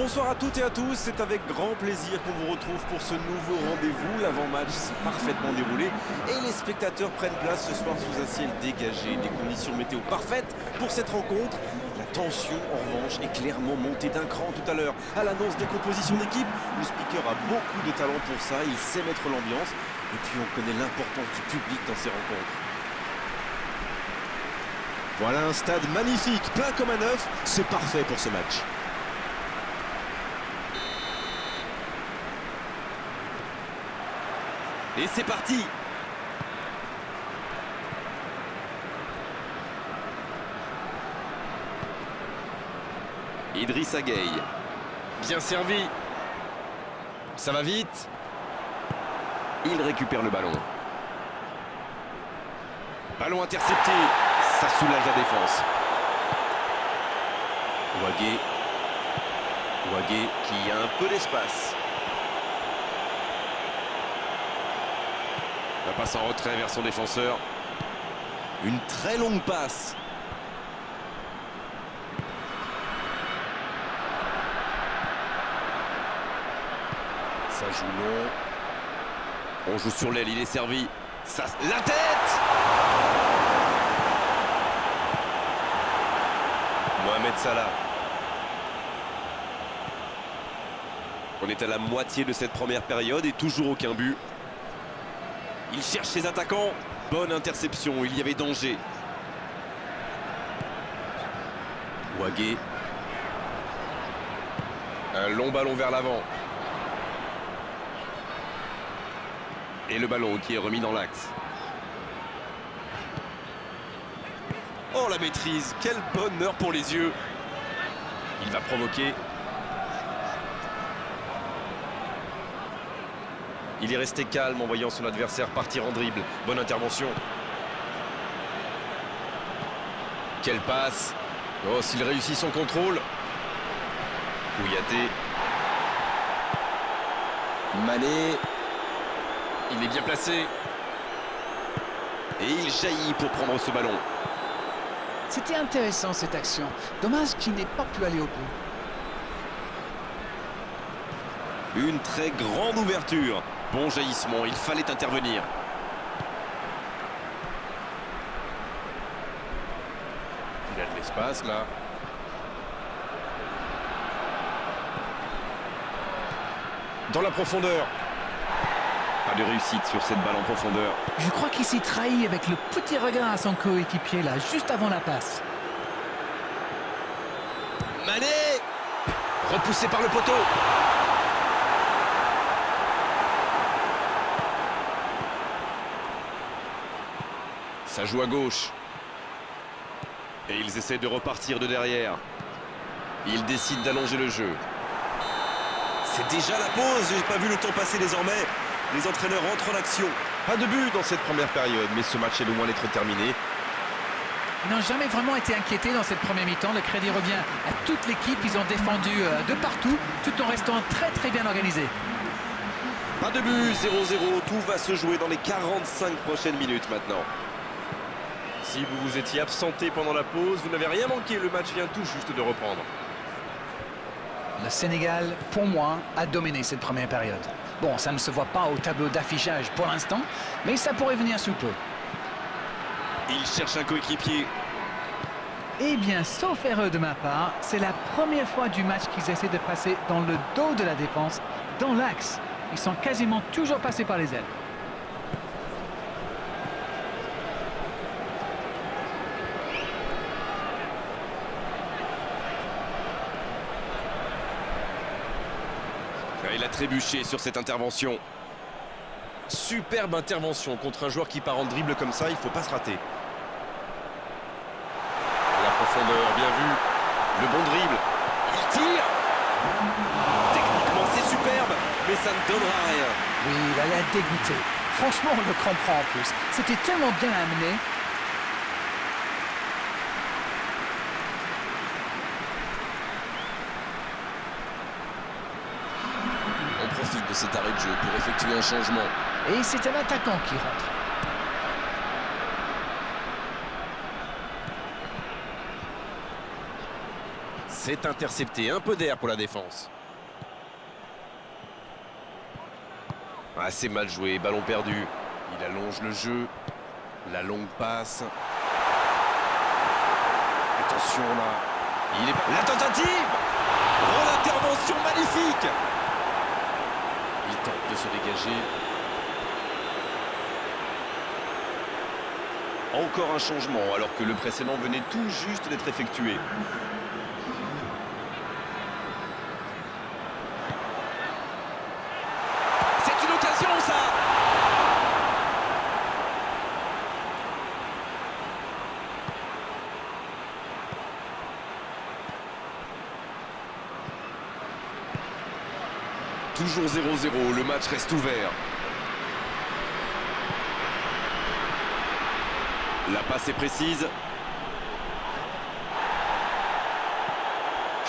Bonsoir à toutes et à tous, c'est avec grand plaisir qu'on vous retrouve pour ce nouveau rendez-vous. L'avant-match s'est parfaitement déroulé et les spectateurs prennent place ce soir sous un ciel dégagé. Des conditions météo parfaites pour cette rencontre. La tension, en revanche, est clairement montée d'un cran tout à l'heure. À l'annonce des compositions d'équipe, le speaker a beaucoup de talent pour ça, il sait mettre l'ambiance. Et puis on connaît l'importance du public dans ces rencontres. Voilà un stade magnifique, plein comme un œuf, c'est parfait pour ce match. Et c'est parti! Idrissa Gueye. Bien servi. Ça va vite. Il récupère le ballon. Ballon intercepté. Ça soulage la défense. Ouagué qui a un peu d'espace. La passe en retrait vers son défenseur. Une très longue passe. Ça joue long. On joue sur l'aile, il est servi. Ça, la tête! Mohamed Salah. On est à la moitié de cette première période et toujours aucun but. Il cherche ses attaquants. Bonne interception, il y avait danger. Ouagué. Un long ballon vers l'avant. Et le ballon qui est remis dans l'axe. Oh la maîtrise, quel bonheur pour les yeux. Il va provoquer. Il est resté calme en voyant son adversaire partir en dribble. Bonne intervention. Quelle passe. Oh, s'il réussit son contrôle. Kouyaté. Mané. Il est bien placé. Et il jaillit pour prendre ce ballon. C'était intéressant cette action. Dommage qu'il n'ait pas pu aller au bout. Une très grande ouverture. Bon jaillissement, il fallait intervenir. Il a de l'espace là. Dans la profondeur. Pas de réussite sur cette balle en profondeur. Je crois qu'il s'est trahi avec le petit regard à son coéquipier là, juste avant la passe. Mané! Repoussé par le poteau. Ça joue à gauche. Et ils essaient de repartir de derrière. Ils décident d'allonger le jeu. C'est déjà la pause, j'ai pas vu le temps passer désormais. Les entraîneurs entrent en action. Pas de but dans cette première période, mais ce match est loin d'être terminé. Ils n'ont jamais vraiment été inquiétés dans cette première mi-temps. Le crédit revient à toute l'équipe. Ils ont défendu de partout, tout en restant très bien organisés. Pas de but, 0-0. Tout va se jouer dans les 45 prochaines minutes maintenant. Si vous vous étiez absenté pendant la pause, vous n'avez rien manqué. Le match vient tout juste de reprendre. Le Sénégal, pour moi, a dominé cette première période. Bon, ça ne se voit pas au tableau d'affichage pour l'instant, mais ça pourrait venir sous peu. Il cherche un coéquipier. Eh bien, sauf erreur de ma part, c'est la première fois du match qu'ils essaient de passer dans le dos de la défense, dans l'axe. Ils sont quasiment toujours passés par les ailes. Il a trébuché sur cette intervention. Superbe intervention contre un joueur qui part en dribble comme ça, il ne faut pas se rater. La profondeur, bien vu. Le bon dribble. Il tire. Techniquement, c'est superbe, mais ça ne donnera rien. Oui, il a l'air dégoûté. Franchement, on le comprend en plus. C'était tellement bien amené. On profite de cet arrêt de jeu pour effectuer un changement. Et c'est un attaquant qui rentre. C'est intercepté, un peu d'air pour la défense. Ah, c'est mal joué, ballon perdu. Il allonge le jeu. La longue passe. Attention là. Il est pas... La tentative. Oh, l'intervention magnifique. Il tente de se dégager. Encore un changement alors que le précédent venait tout juste d'être effectué. C'est une occasion ça. Toujours 0-0, le match reste ouvert. La passe est précise.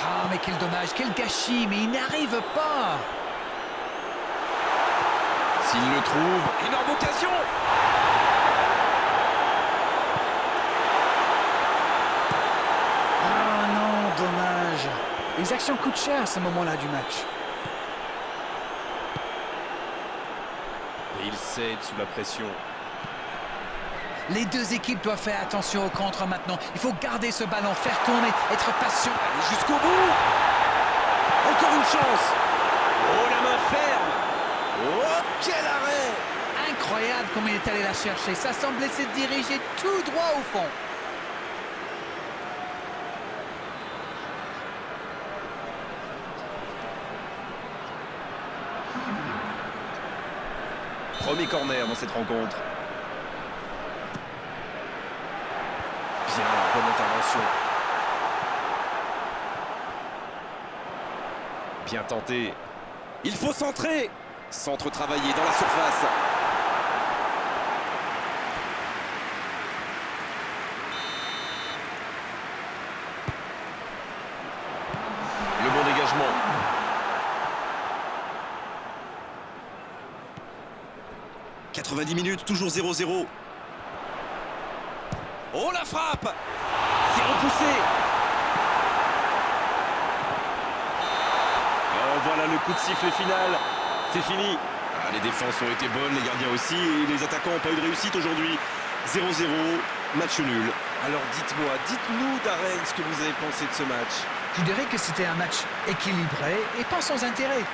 Ah, mais quel dommage, quel gâchis, mais il n'arrive pas. S'il le trouve, énorme occasion. Ah non, dommage. Les actions coûtent cher à ce moment-là du match. Et il cède sous la pression. Les deux équipes doivent faire attention au contre maintenant. Il faut garder ce ballon, faire tourner, être patient. Allez jusqu'au bout. Encore une chance. Oh, la main ferme. Oh, quel arrêt. Incroyable comme il est allé la chercher. Ça semblait se diriger tout droit au fond. Premier corner dans cette rencontre. Bien, bonne intervention. Bien tenté. Il faut centrer. Centre travaillé dans la surface. Le bon dégagement. « 90 minutes, toujours 0-0. Oh, la frappe. C'est repoussé. Oh, voilà le coup de sifflet final. C'est fini. Ah, les défenses ont été bonnes, les gardiens aussi, et les attaquants n'ont pas eu de réussite aujourd'hui. 0-0, match nul. Alors dites-moi, dites-nous Darren ce que vous avez pensé de ce match. Je dirais que c'était un match équilibré et pas sans intérêt.